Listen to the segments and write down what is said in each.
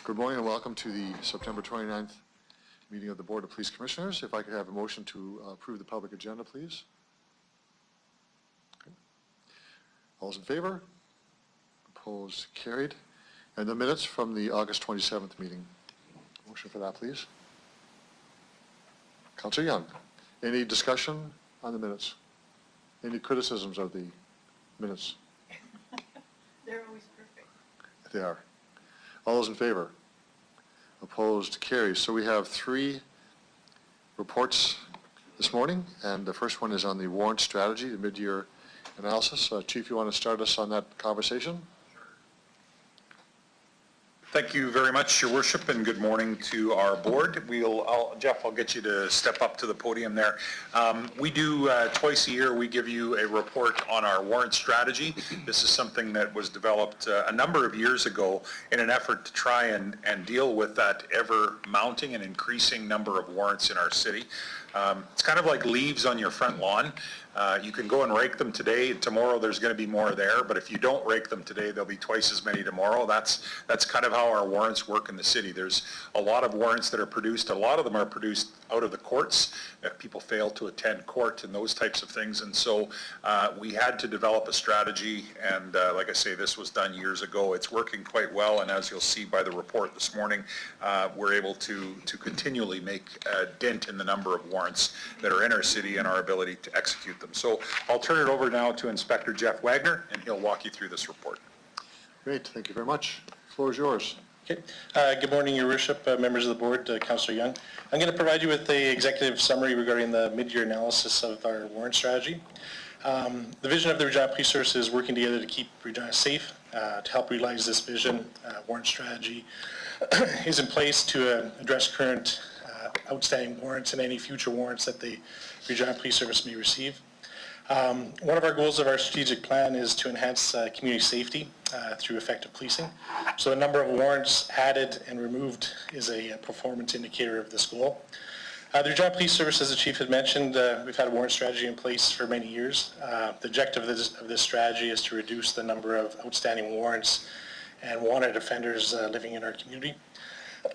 Good morning and welcome to the September 29th meeting of the Board of Police Commissioners. If I could have a motion to approve the public agenda, please. Okay. All those in favor? Opposed? Carried. And the minutes from the August 27th meeting. Motion for that, please. Councillor Young, any discussion on the minutes? Any criticisms of the minutes? They're always perfect. They are. All those in favor? Opposed? Carries. So we have three reports this morning, and the first one is on the warrant strategy, the mid-year analysis. Chief, you want to start us on that conversation? Thank you very much, Your Worship, and good morning to our board. Jeff, I'll get you to step up to the podium there. We do twice a year, we give you a report on our warrant strategy. This is something that was developed a number of years ago in an effort to try and deal with that ever mounting and increasing number of warrants in our city. It's kind of like leaves on your front lawn. You can go and rake them today. Tomorrow there's going to be more there, but if you don't rake them today, there'll be twice as many tomorrow. That's kind of how our warrants work in the city. There's a lot of warrants that are produced. A lot of them are produced out of the courts if people fail to attend court and those types of things. And so we had to develop a strategy, and like I say, this was done years ago. It's working quite well, and as you'll see by the report this morning, we're able to continually make a dent in the number of warrants that are in our city and our ability to execute them. So I'll turn it over now to Inspector Jeff Wagner, and he'll walk you through this report. Great, thank you very much. The floor is yours. Okay. Good morning, Your Worship, members of the board, Councillor Young. I'm going to provide you with the executive summary regarding the mid-year analysis of our warrant strategy. The vision of the Regina Police Service is working together to keep Regina safe. To help realize this vision, warrant strategy is in place to address current outstanding warrants and any future warrants that the Regina Police Service may receive. One of our goals of our strategic plan is to enhance community safety through effective policing. So the number of warrants added and removed is a performance indicator of this goal. The Regina Police Service, as the Chief had mentioned, we've had a warrant strategy in place for many years. The objective of this strategy is to reduce the number of outstanding warrants and wanted offenders living in our community.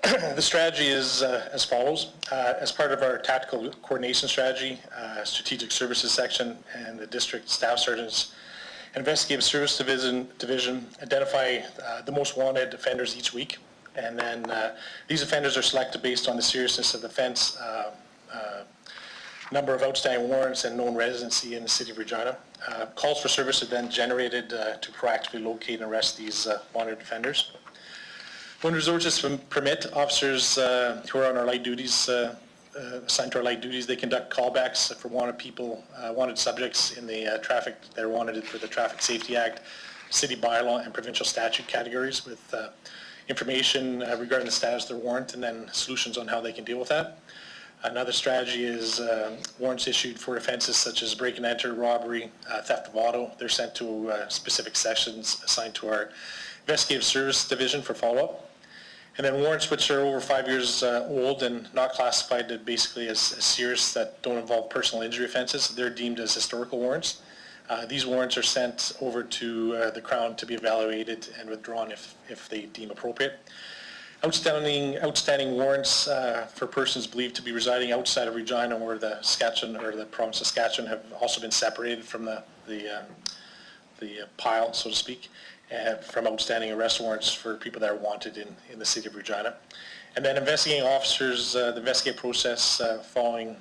The strategy is as follows. As part of our tactical coordination strategy, strategic services section and the district staff sergeants investigative service division identify the most wanted offenders each week, and then these offenders are selected based on the seriousness of the offense, number of outstanding warrants, and known residency in the city of Regina. Calls for service are then generated to proactively locate and arrest these wanted offenders. When resources permit, officers who are on our light duties, assigned to our light duties, they conduct callbacks for wanted people, wanted subjects in the traffic, they're wanted for the Traffic Safety Act, city bylaw, and provincial statute categories with information regarding the status of their warrant and then solutions on how they can deal with that. Another strategy is warrants issued for offenses such as break and enter, robbery, theft of auto. They're sent to specific sections assigned to our investigative service division for follow-up. And then warrants which are over 5 years old and not classified basically as serious, that don't involve personal injury offenses, they're deemed as historical warrants. These warrants are sent over to the Crown to be evaluated and withdrawn if they deem appropriate. Outstanding warrants for persons believed to be residing outside of Regina or the Saskatchewan or the province of Saskatchewan have also been separated from the pile, so to speak, from outstanding arrest warrants for people that are wanted in the city of Regina. And then investigating officers, the investigative process following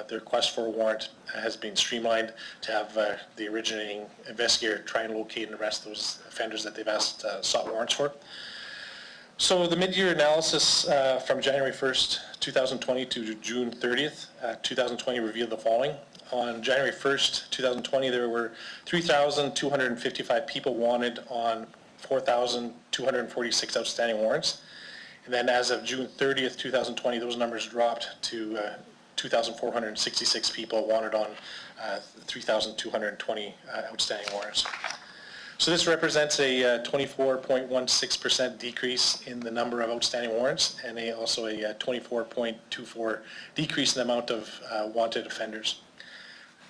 the request for a warrant has been streamlined to have the originating investigator try and locate and arrest those offenders that they've sought warrants for. So the mid-year analysis from January 1st, 2020 to June 30th, 2020 revealed the following. On January 1st, 2020, there were 3,255 people wanted on 4,246 outstanding warrants. And then as of June 30th, 2020, those numbers dropped to 2,466 people wanted on 3,220 outstanding warrants. So this represents a 24.16% decrease in the number of outstanding warrants, and also a 24.24% decrease in the amount of wanted offenders.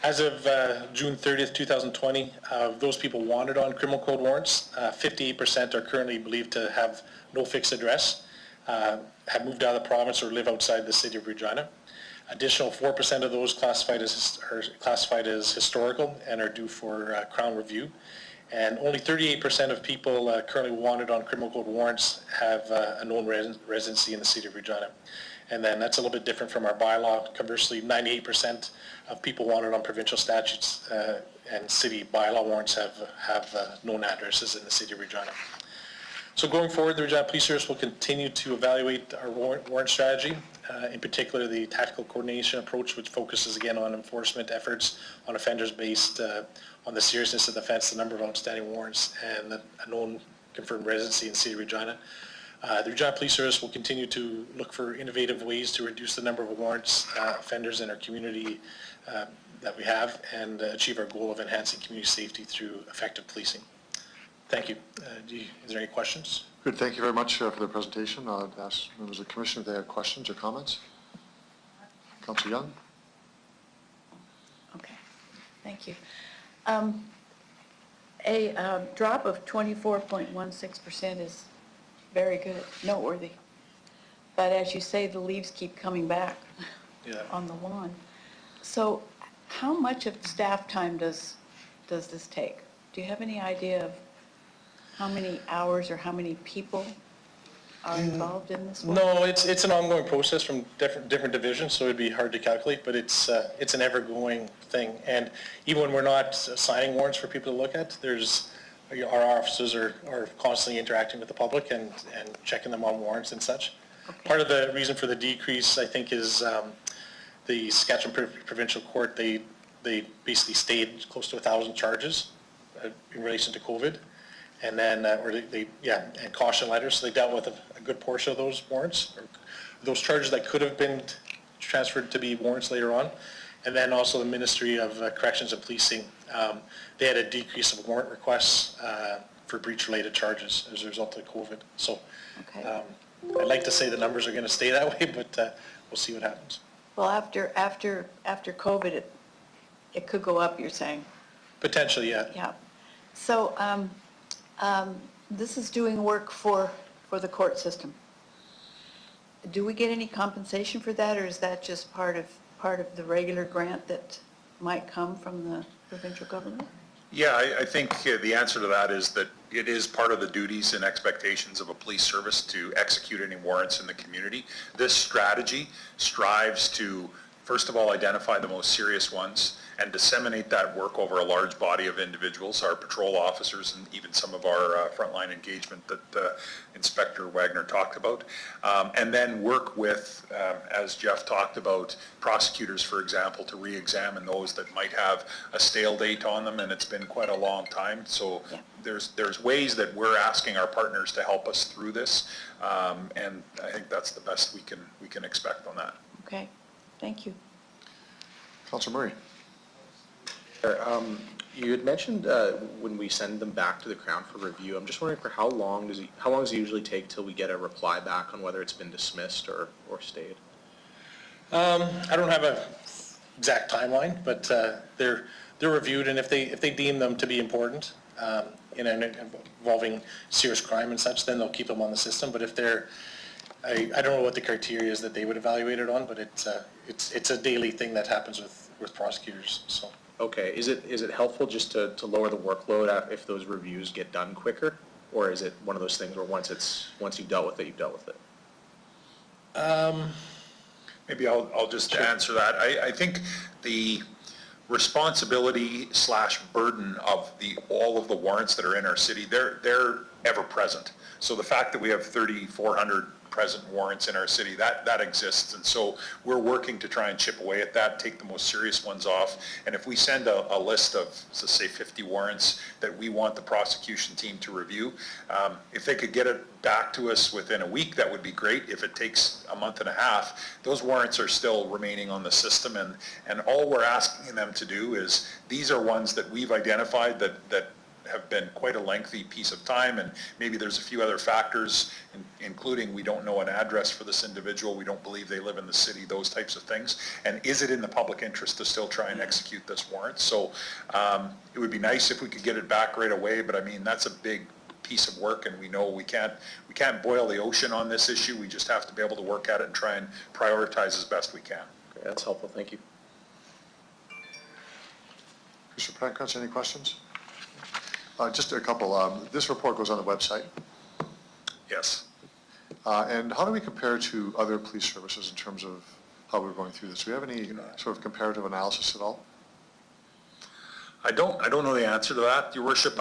As of June 30th, 2020, those people wanted on criminal code warrants, 58% are currently believed to have no fixed address. have moved out of the province or live outside the city of Regina. Additional 4% of those are classified as historical and are due for Crown review. And only 38% of people currently wanted on criminal code warrants have a known residency in the city of Regina. And then that's a little bit different from our bylaw. Conversely, 98% of people wanted on provincial statutes and city bylaw warrants have known addresses in the city of Regina. So going forward, the Regina Police Service will continue to evaluate our warrant strategy, in particular the tactical coordination approach, which focuses again on enforcement efforts on offenders based on the seriousness of the offense, the number of outstanding warrants, and a known confirmed residency in the city of Regina. The Regina Police Service will continue to look for innovative ways to reduce the number of warrants offenders in our community that we have and achieve our goal of enhancing community safety through effective policing. Thank you. Is there any questions? Good, thank you very much for the presentation. I'll ask members of the commission if they have questions or comments. Councillor Young? Okay, thank you. A drop of 24.16% is very good, noteworthy. But as you say, the leaves keep coming back on the lawn. So how much of staff time does this take? Do you have any idea of how many hours or how many people are involved in this work? No, it's an ongoing process from different divisions, so it'd be hard to calculate, but it's an ever-going thing. And even when we're not signing warrants for people to look at, our officers are constantly interacting with the public and checking them on warrants and such. Okay. Part of the reason for the decrease, I think, is the Saskatchewan Provincial Court, they basically stayed close to 1,000 charges in relation to COVID. And then, and caution letters, so they dealt with a good portion of those warrants, or those charges that could have been transferred to be warrants later on. And then also the Ministry of Corrections and Policing, they had a decrease of warrant requests for breach-related charges as a result of COVID. So Okay. I'd like to say the numbers are going to stay that way, but we'll see what happens. Well, after COVID, it could go up, you're saying? Potentially, yeah. Yeah. So this is doing work for the court system. Do we get any compensation for that, or is that just part of the regular grant that might come from the provincial government? Yeah, I think the answer to that is that it is part of the duties and expectations of a police service to execute any warrants in the community. This strategy strives to, first of all, identify the most serious ones and disseminate that work over a large body of individuals, our patrol officers and even some of our frontline engagement that Inspector Wagner talked about. And then work with, as Jeff talked about, prosecutors, for example, to re-examine those that might have a stale date on them and it's been quite a long time. So Yeah. there's ways that we're asking our partners to help us through this. And I think that's the best we can expect on that. Okay, thank you. Councillor Murray? You had mentioned when we send them back to the Crown for review. I'm just wondering for how long does it usually take till we get a reply back on whether it's been dismissed or stayed? I don't have a exact timeline, but they're reviewed, and if they deem them to be important, involving serious crime and such, then they'll keep them on the system. But if they're, I don't know what the criteria is that they would evaluate it on, but it's a daily thing that happens with prosecutors. So. Okay, is it helpful just to lower the workload if those reviews get done quicker? Or is it one of those things where once you've dealt with it, you've dealt with it? Maybe I'll just answer that. I think the responsibility / burden of all of the warrants that are in our city, they're ever present. So the fact that we have 3,400 present warrants in our city, that exists, and so we're working to try and chip away at that, take the most serious ones off, and if we send a list of, let's say, 50 warrants that we want the prosecution team to review, if they could get it back to us within a week, that would be great. If it takes a month and a half, those warrants are still remaining on the system, and all we're asking them to do is, these are ones that we've identified that have been quite a lengthy piece of time, and maybe there's a few other factors, including we don't know an address for this individual, we don't believe they live in the city, those types of things. And is it in the public interest to still try and execute this warrant? So it would be nice if we could get it back right away, but I mean, that's a big piece of work, and we know we can't boil the ocean on this issue. We just have to be able to work at it and try and prioritize as best we can. Okay, that's helpful, thank you. Mr. Pankratz, any questions? Just a couple. This report goes on the website. Yes. And how do we compare to other police services in terms of how we're going through this? Do we have any sort of comparative analysis at all? I don't know the answer to that, Your Worship.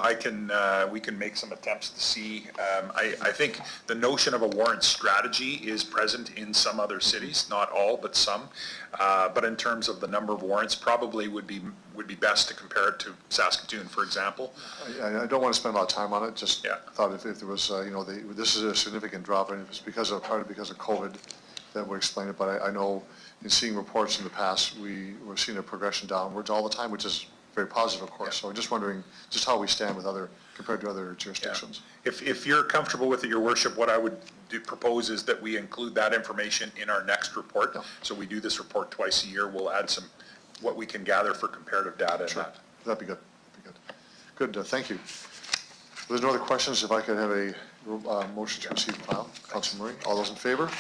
We can make some attempts to see. I think the notion of a warrant strategy is present in some other cities, not all, but some. But in terms of the number of warrants, probably would be best to compare it to Saskatoon, for example. I don't want to spend a lot of time on it, just Yeah. thought if there was, this is a significant drop, and it's partly because of COVID that we're explaining it, but I know in seeing reports in the past, we're seeing a progression downwards all the time, which is very positive, of course. So I'm just wondering just how we stand with compared to other jurisdictions. Yeah. If you're comfortable with it, Your Worship, what I would propose is that we include that information in our next report. Yeah. So we do this report twice a year. We'll add what we can gather for comparative data in Sure. that. That'd be good. Good, thank you. If there's no other questions, if I could have a motion to receive and file. Councilor Murray, all those in favor?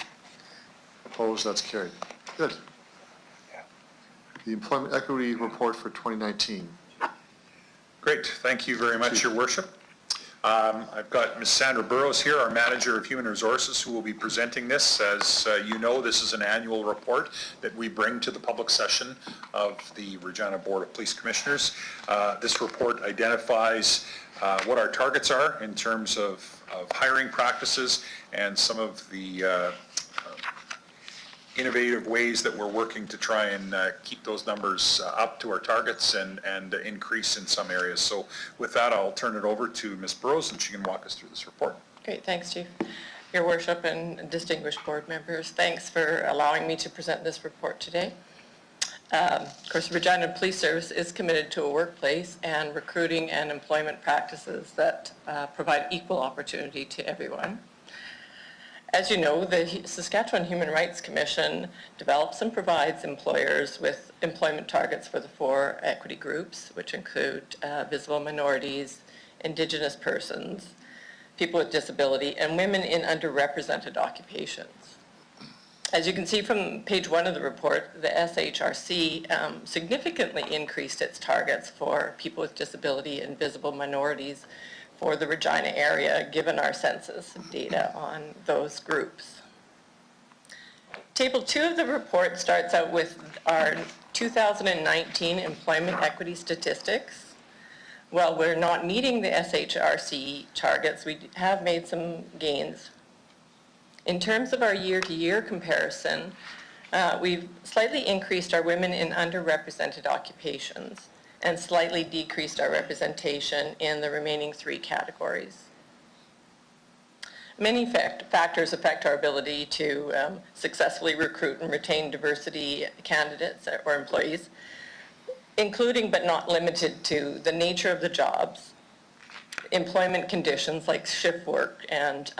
Opposed, that's carried. Good. The Employment Equity Report for 2019. Great, thank you very much, Your Worship. I've got Ms. Sandra Burrows here, our Manager of Human Resources, who will be presenting this. As you know, this is an annual report that we bring to the public session of the Regina Board of Police Commissioners. This report identifies what our targets are in terms of hiring practices and some of the innovative ways that we're working to try and keep those numbers up to our targets and increase in some areas. So with that, I'll turn it over to Ms. Burrows, and she can walk us through this report. Great, thanks, Chief. Your Worship and distinguished board members, thanks for allowing me to present this report today. Of course, the Regina Police Service is committed to a workplace and recruiting and employment practices that provide equal opportunity to everyone. As you know, the Saskatchewan Human Rights Commission develops and provides employers with employment targets for the 4 equity groups, which include visible minorities, Indigenous persons, people with disability, and women in underrepresented occupations. As you can see from page 1 of the report, the SHRC significantly increased its targets for people with disability and visible minorities for the Regina area, given our census data on those groups. Table 2 of the report starts out with our 2019 employment equity statistics. While we're not meeting the SHRC targets, we have made some gains. In terms of our year-to-year comparison, we've slightly increased our women in underrepresented occupations and slightly decreased our representation in the remaining 3 categories. Many factors affect our ability to successfully recruit and retain diversity candidates or employees, including but not limited to the nature of the jobs, employment conditions like shift work and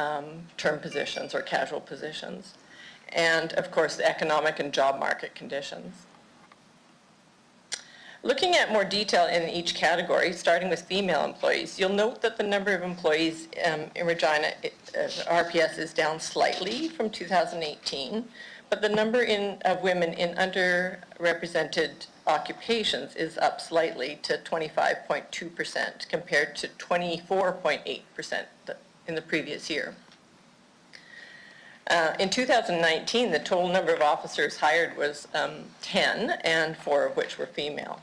term positions or casual positions, and of course the economic and job market conditions. Looking at more detail in each category, starting with female employees, you'll note that the number of employees in Regina RPS is down slightly from 2018, but the number of women in underrepresented occupations is up slightly to 25.2% compared to 24.8% in the previous year. In 2019, the total number of officers hired was 10, and 4 of which were female.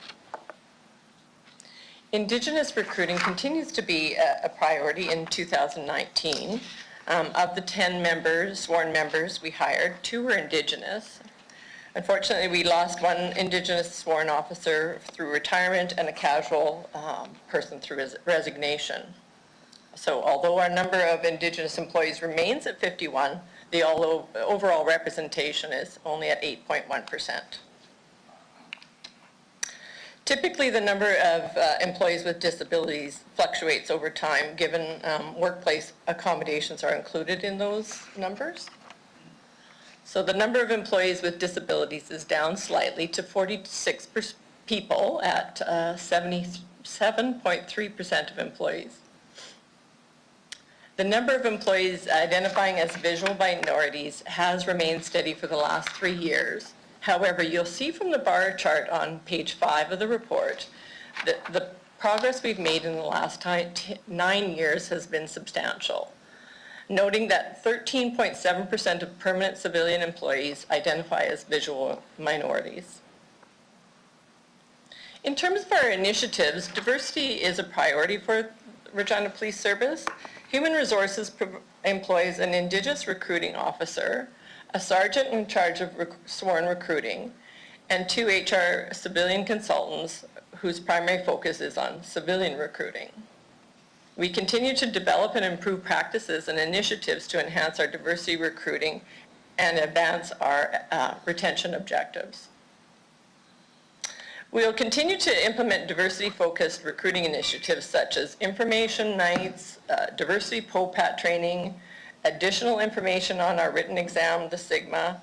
Indigenous recruiting continues to be a priority in 2019. Of the 10 sworn members we hired, 2 were Indigenous. Unfortunately, we lost 1 Indigenous sworn officer through retirement and a casual person through resignation. So although our number of Indigenous employees remains at 51, the overall representation is only at 8.1%. Typically, the number of employees with disabilities fluctuates over time, given workplace accommodations are included in those numbers. So the number of employees with disabilities is down slightly to 46 people at 77.3% of employees. The number of employees identifying as visual minorities has remained steady for the last 3 years. However, you'll see from the bar chart on page 5 of the report that the progress we've made in the last 9 years has been substantial, noting that 13.7% of permanent civilian employees identify as visual minorities. In terms of our initiatives, diversity is a priority for Regina Police Service. Human Resources employs an Indigenous recruiting officer, a sergeant in charge of sworn recruiting, and 2 HR civilian consultants whose primary focus is on civilian recruiting. We continue to develop and improve practices and initiatives to enhance our diversity recruiting and advance our retention objectives. We'll continue to implement diversity-focused recruiting initiatives such as information nights, diversity POPAT training, additional information on our written exam, the SIGMA,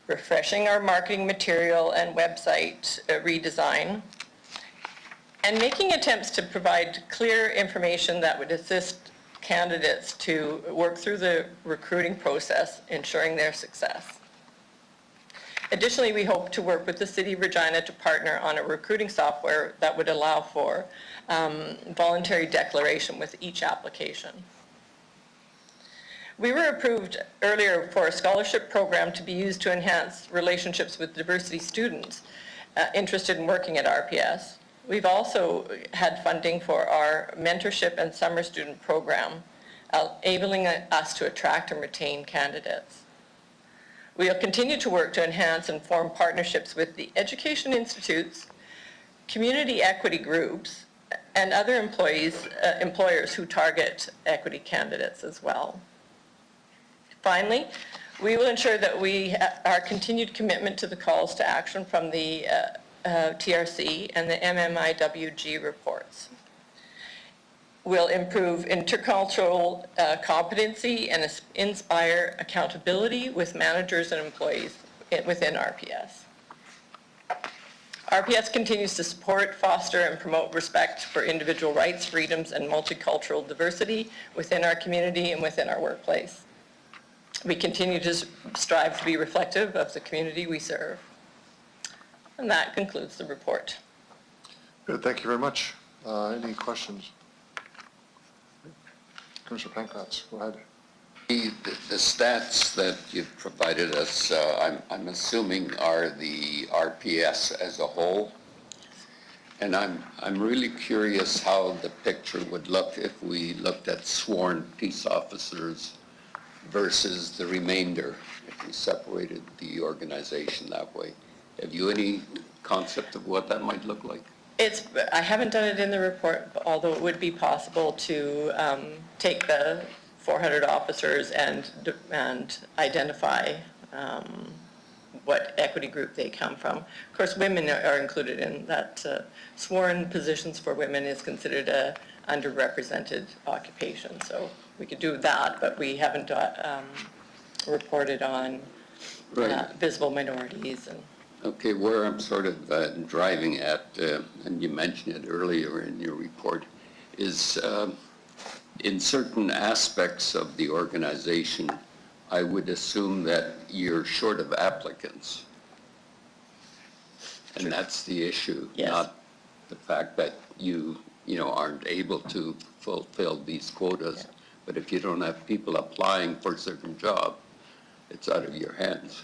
refreshing our marketing material and website redesign, and making attempts to provide clear information that would assist candidates to work through the recruiting process, ensuring their success. Additionally, we hope to work with the City of Regina to partner on a recruiting software that would allow for voluntary declaration with each application. We were approved earlier for a scholarship program to be used to enhance relationships with diversity students interested in working at RPS. We've also had funding for our mentorship and summer student program, enabling us to attract and retain candidates. We'll continue to work to enhance and form partnerships with the education institutes, community equity groups, and other employers who target equity candidates as well. Finally, we will ensure that our continued commitment to the calls to action from the TRC and the MMIWG reports. We'll improve intercultural competency and inspire accountability with managers and employees within RPS. RPS continues to support, foster, and promote respect for individual rights, freedoms, and multicultural diversity within our community and within our workplace. We continue to strive to be reflective of the community we serve. And that concludes the report. Good, thank you very much. Any questions? Commissioner Pankratz, go ahead. The stats that you've provided us, I'm assuming are the RPS as a whole. And I'm really curious how the picture would look if we looked at sworn peace officers versus the remainder, if we separated the organization that way. Have you any concept of what that might look like? I haven't done it in the report, although it would be possible to take the 400 officers and identify what equity group they come from. Of course, women are included in that. Sworn positions for women is considered a underrepresented occupation, so we could do that, but we haven't reported on visible minorities. Okay, where I'm sort of driving at, and you mentioned it earlier in your report, is in certain aspects of the organization, I would assume that you're short of applicants. And that's the issue, Yes. not the fact that you aren't able to fulfill these quotas. Yeah. But if you don't have people applying for a certain job, it's out of your hands.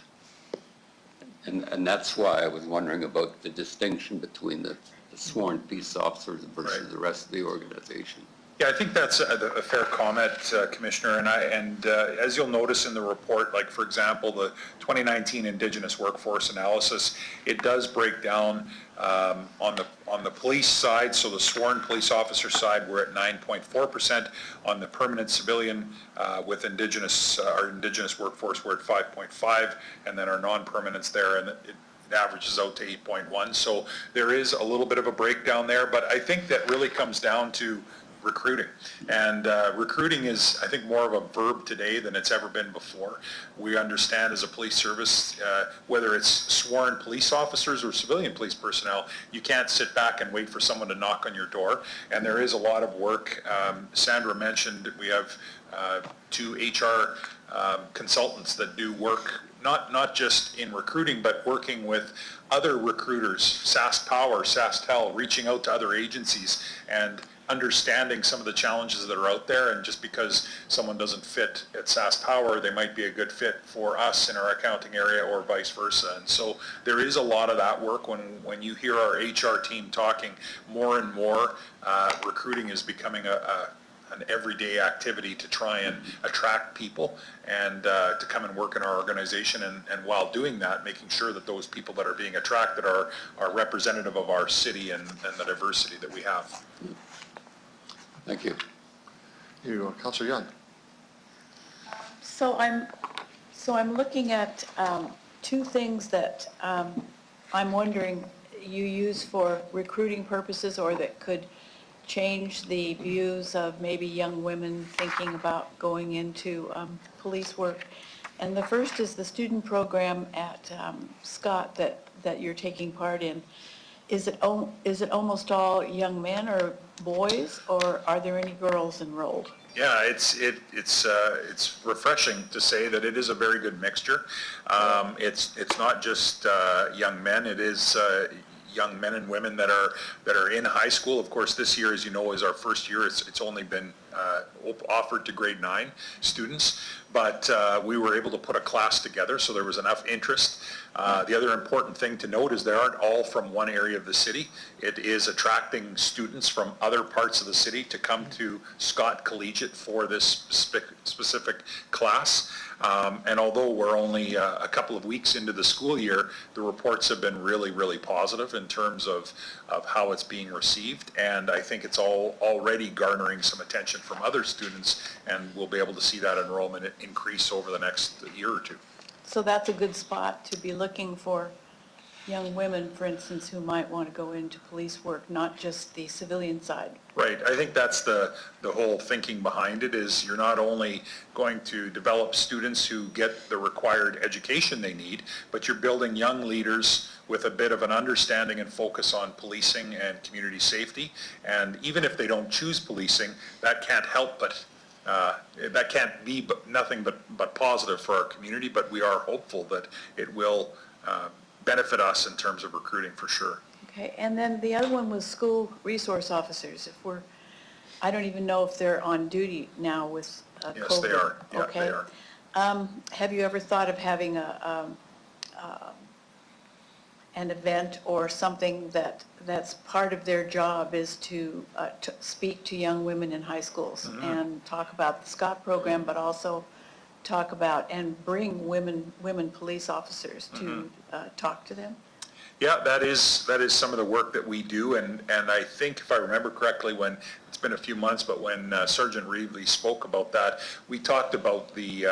And that's why I was wondering about the distinction between the sworn peace officers versus the rest of the organization. Yeah, I think that's a fair comment, Commissioner, and as you'll notice in the report, like for example, the 2019 Indigenous Workforce Analysis, it does break down on the police side, so the sworn police officer side, we're at 9.4%. On the permanent civilian with our Indigenous workforce, we're at 5.5%, and then our non-permanents there, and it averages out to 8.1%. So there is a little bit of a breakdown there, but I think that really comes down to recruiting. And recruiting is, I think, more of a verb today than it's ever been before. We understand as a police service, whether it's sworn police officers or civilian police personnel, you can't sit back and wait for someone to knock on your door. And there is a lot of work. Sandra mentioned we have 2 HR consultants that do work not just in recruiting, but working with other recruiters, SaskPower, SaskTel, reaching out to other agencies and understanding some of the challenges that are out there. And just because someone doesn't fit at SaskPower, they might be a good fit for us in our accounting area or vice versa. And so there is a lot of that work. When you hear our HR team talking more and more, recruiting is becoming an everyday activity to try and attract people and to come and work in our organization, and while doing that, making sure that those people that are being attracted are representative of our city and the diversity that we have. Thank you. You, Councillor Young. So I'm looking at 2 things that I'm wondering you use for recruiting purposes, or that could change the views of maybe young women thinking about going into police work. And the first is the student program at Scott that you're taking part in. Is it almost all young men or boys, or are there any girls enrolled? Yeah, it's refreshing to say that it is a very good mixture. It's not just young men. It is young men and women that are in high school. Of course, this year, as you know, is our first year. It's only been offered to grade 9 students, but we were able to put a class together, so there was enough interest. The other important thing to note is they aren't all from one area of the city. It is attracting students from other parts of the city to come to Scott Collegiate for this specific class. And although we're only a couple of weeks into the school year, the reports have been really, really positive in terms of how it's being received. And I think it's already garnering some attention from other students, and we'll be able to see that enrollment increase over the next year or 2. So that's a good spot to be looking for young women, for instance, who might want to go into police work, not just the civilian side. Right. I think that's the whole thinking behind it, is you're not only going to develop students who get the required education they need, but you're building young leaders with a bit of an understanding and focus on policing and community safety. And even if they don't choose policing, that can't help but that can't be nothing but positive for our community, but we are hopeful that it will benefit us in terms of recruiting for sure. Okay, and then the other one was school resource officers. I don't even know if they're on duty now with COVID. Yes, they are. Yeah, okay. they are. Have you ever thought of having an event or something that's part of their job is to speak to young women in high schools and talk about the Scott program, but also talk about and bring women police officers to talk to them? Yeah, that is some of the work that we do, and I think, if I remember correctly, when it's been a few months, but when Sergeant Reevely spoke about that, we talked about the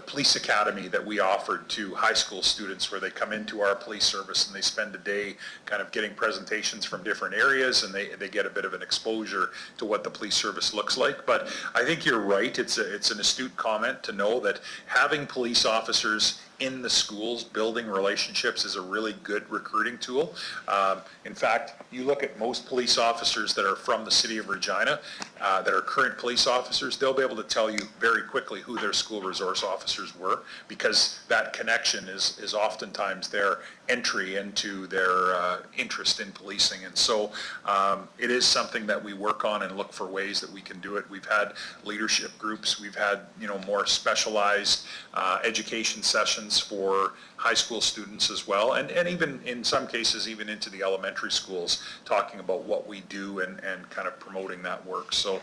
police academy that we offered to high school students, where they come into our police service and they spend a day kind of getting presentations from different areas, and they get a bit of an exposure to what the police service looks like. But I think you're right. It's an astute comment to know that having police officers in the schools building relationships is a really good recruiting tool. In fact, you look at most police officers that are from the city of Regina, that are current police officers, they'll be able to tell you very quickly who their school resource officers were, because that connection is oftentimes their entry into their interest in policing. And so it is something that we work on and look for ways that we can do it. We've had leadership groups, we've had more specialized education sessions for high school students as well, and even in some cases even into the elementary schools, talking about what we do and kind of promoting that work. So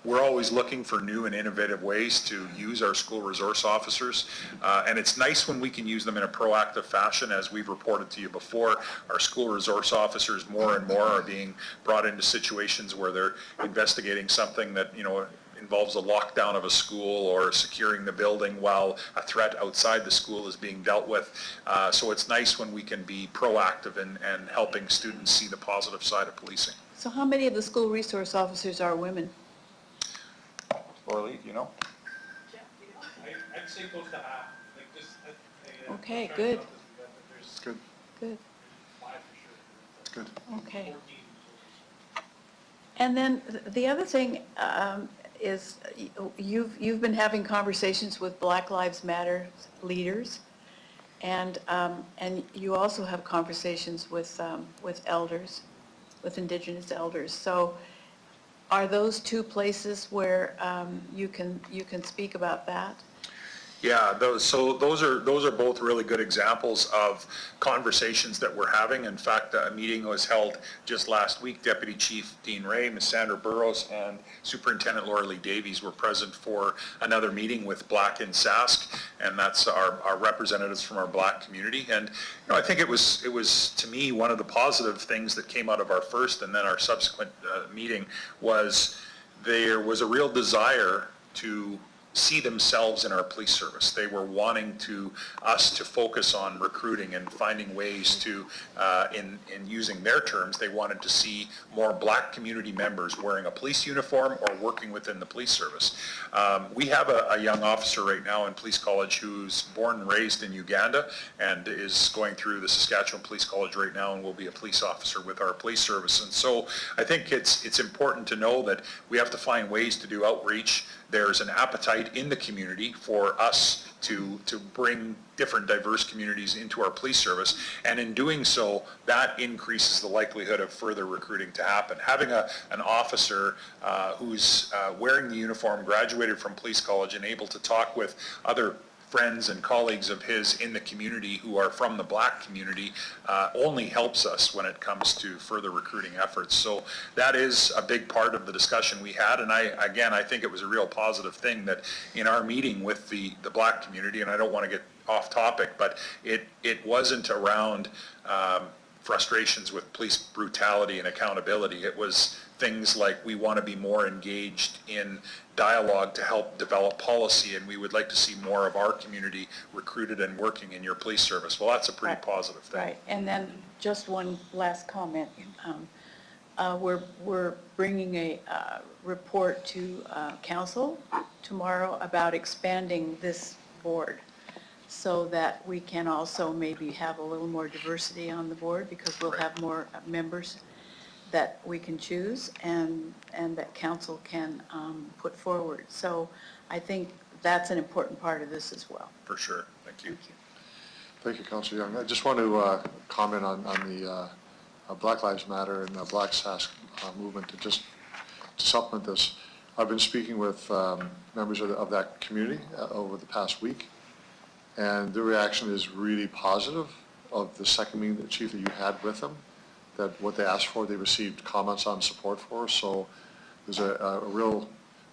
we're always looking for new and innovative ways to use our school resource officers, and it's nice when we can use them in a proactive fashion. As we've reported to you before, our school resource officers more and more are being brought into situations where they're investigating something that involves a lockdown of a school or securing the building while a threat outside the school is being dealt with. So it's nice when we can be proactive and helping students see the positive side of policing. So how many of the school resource officers are women? Orly, you know? I'd say close to half, like just. Okay, good, Good, good, good. okay. And then the other thing is you've been having conversations with Black Lives Matter leaders, and you also have conversations with elders, with Indigenous elders. So are those two places where you can speak about that? Yeah, those are both really good examples of conversations that we're having. In fact, a meeting was held just last week. Deputy Chief Dean Ray, Ms. Sandra Burrows, and Superintendent Laura Lee Davies were present for another meeting with Black in Sask, and that's our representatives from our Black community. And I think it was to me one of the positive things that came out of our first and then our subsequent meeting was there was a real desire to see themselves in our police service. They were wanting us to focus on recruiting and finding ways to, in using their terms, they wanted to see more Black community members wearing a police uniform or working within the police service. We have a young officer right now in police college who's born and raised in Uganda and is going through the Saskatchewan Police College right now and will be a police officer with our police service. And so I think it's important to know that we have to find ways to do outreach. There's an appetite in the community for us to bring different diverse communities into our police service, and in doing so, that increases the likelihood of further recruiting to happen. Having an officer who's wearing the uniform, graduated from police college, and able to talk with other friends and colleagues of his in the community who are from the Black community only helps us when it comes to further recruiting efforts. So that is a big part of the discussion we had, and I think it was a real positive thing that in our meeting with the Black community, and I don't want to get off topic, but it wasn't around frustrations with police brutality and accountability. It was things like we want to be more engaged in dialogue to help develop policy, and we would like to see more of our community recruited and working in your police service. Well, that's a pretty positive thing. Right, and then just one last comment. We're bringing a report to council tomorrow about expanding this board so that we can also maybe have a little more diversity on the board, because we'll have more members that we can choose and that council can put forward. So I think that's an important part of this as well. For sure. Thank you. Thank you. Thank you, Councillor Young. I just want to comment on the Black Lives Matter and Black Sask movement to supplement this. I've been speaking with members of that community over the past week, and the reaction is really positive of the second meeting, the chief, that you had with them, that what they asked for, they received comments on support for. So there's a real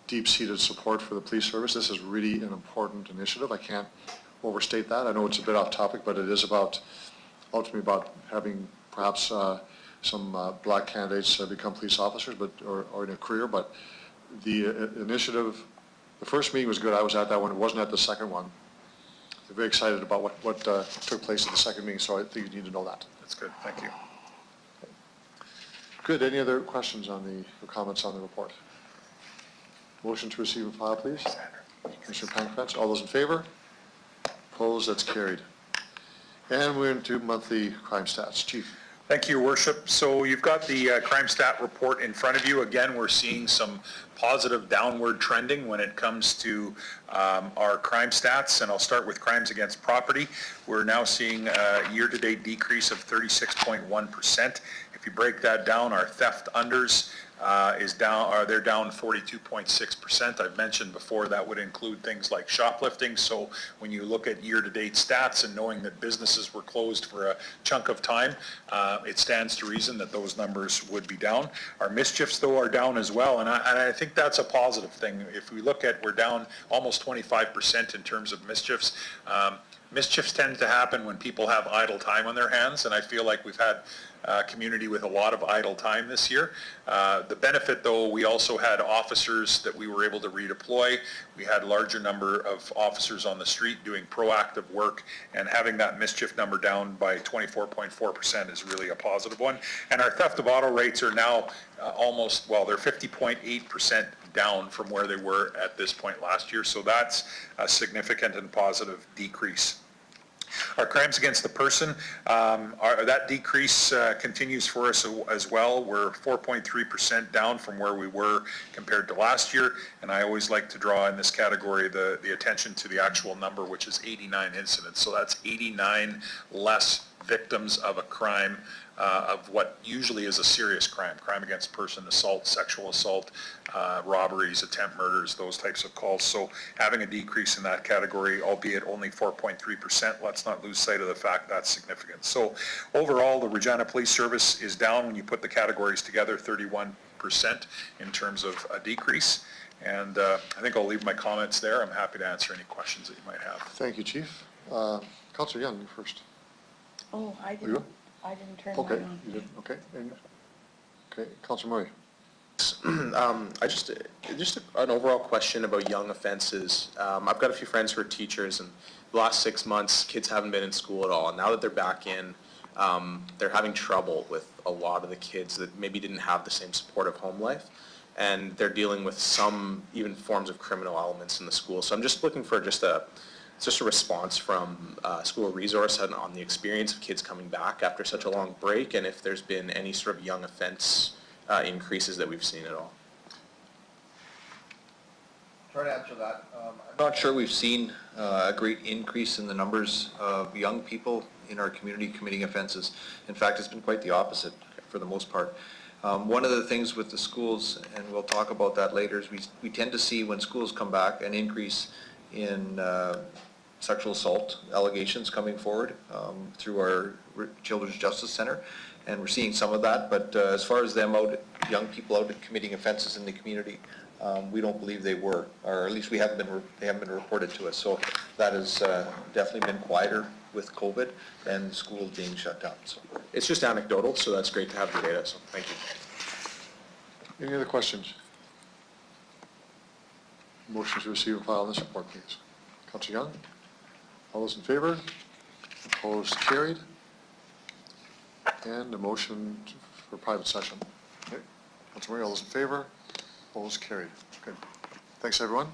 deep-seated support for the police service. This is really an important initiative. I can't overstate that. I know it's a bit off topic, but it is ultimately about having perhaps some Black candidates become police officers, or in a career. But the initiative, the first meeting was good. I was at that one. It wasn't at the second one. I'm very excited about what took place at the second meeting, so I think you need to know that. That's good. Thank you. Good. Any other questions on or comments on the report? Motion to receive and file, please. Commissioner Pankratz, all those in favor? Opposed? That's carried. And we're into monthly crime stats. Chief. Thank you, Your Worship. So you've got the crime stat report in front of you. Again, we're seeing some positive downward trending when it comes to our crime stats, and I'll start with crimes against property. We're now seeing a year-to-date decrease of 36.1%. If you break that down, our theft unders is down, they're down 42.6%. I've mentioned before that would include things like shoplifting. So when you look at year-to-date stats and knowing that businesses were closed for a chunk of time, it stands to reason that those numbers would be down. Our mischiefs, though, are down as well, and I think that's a positive thing. If we look at, we're down almost almost 25% in terms of mischiefs. Mischiefs tend to happen when people have idle time on their hands, and I feel like we've had a community with a lot of idle time this year. The benefit, though, we also had officers that we were able to redeploy. We had a larger number of officers on the street doing proactive work, and having that mischief number down by 24.4% is really a positive one. And our theft of auto rates are now they're 50.8% down from where they were at this point last year, so that's a significant and positive decrease. Our crimes against the person, that decrease continues for us as well. We're 4.3% down from where we were compared to last year, and I always like to draw in this category the attention to the actual number, which is 89 incidents. So that's 89 less victims of a crime, of what usually is a serious crime against person, assault, sexual assault, robberies, attempt murders, those types of calls. So having a decrease in that category, albeit only 4.3%, let's not lose sight of the fact that's significant. So overall, the Regina Police Service is down when you put the categories together, 31% in terms of a decrease. And I think I'll leave my comments there. I'm happy to answer any questions that you might have. Thank you, Chief. Councillor Young, you first. Oh, I You? didn't turn mine Okay, on. you did, okay. Okay, Councillor Murray. I just an overall question about young offenses. I've got a few friends who are teachers, and the last 6 months, kids haven't been in school at all. And now that they're back in, they're having trouble with a lot of the kids that maybe didn't have the same supportive home life, and they're dealing with some even forms of criminal elements in the school. So I'm just looking for just a response from school resource on the experience of kids coming back after such a long break, and if there's been any sort of young offense increases that we've seen at all. Try to answer that. I'm not sure we've seen a great increase in the numbers of young people in our community committing offenses. In fact, it's been quite the opposite for the most part. One of the things with the schools, and we'll talk about that later, is we tend to see when schools come back an increase in sexual assault allegations coming forward through our Children's Justice Center, and we're seeing some of that, but as far as them out, young people out committing offenses in the community, we don't believe they were, or at least they haven't been reported to us. So that has definitely been quieter with COVID and schools being shut down. So It's just anecdotal, so that's great to have the data, so thank you. Any other questions? Motion to receive and file this report, please. Councillor Young? All those in favor? Opposed, carried. And a motion for private session. Okay. Councillor Murray, all those in favor? Opposed, carried. Okay. Thanks, everyone.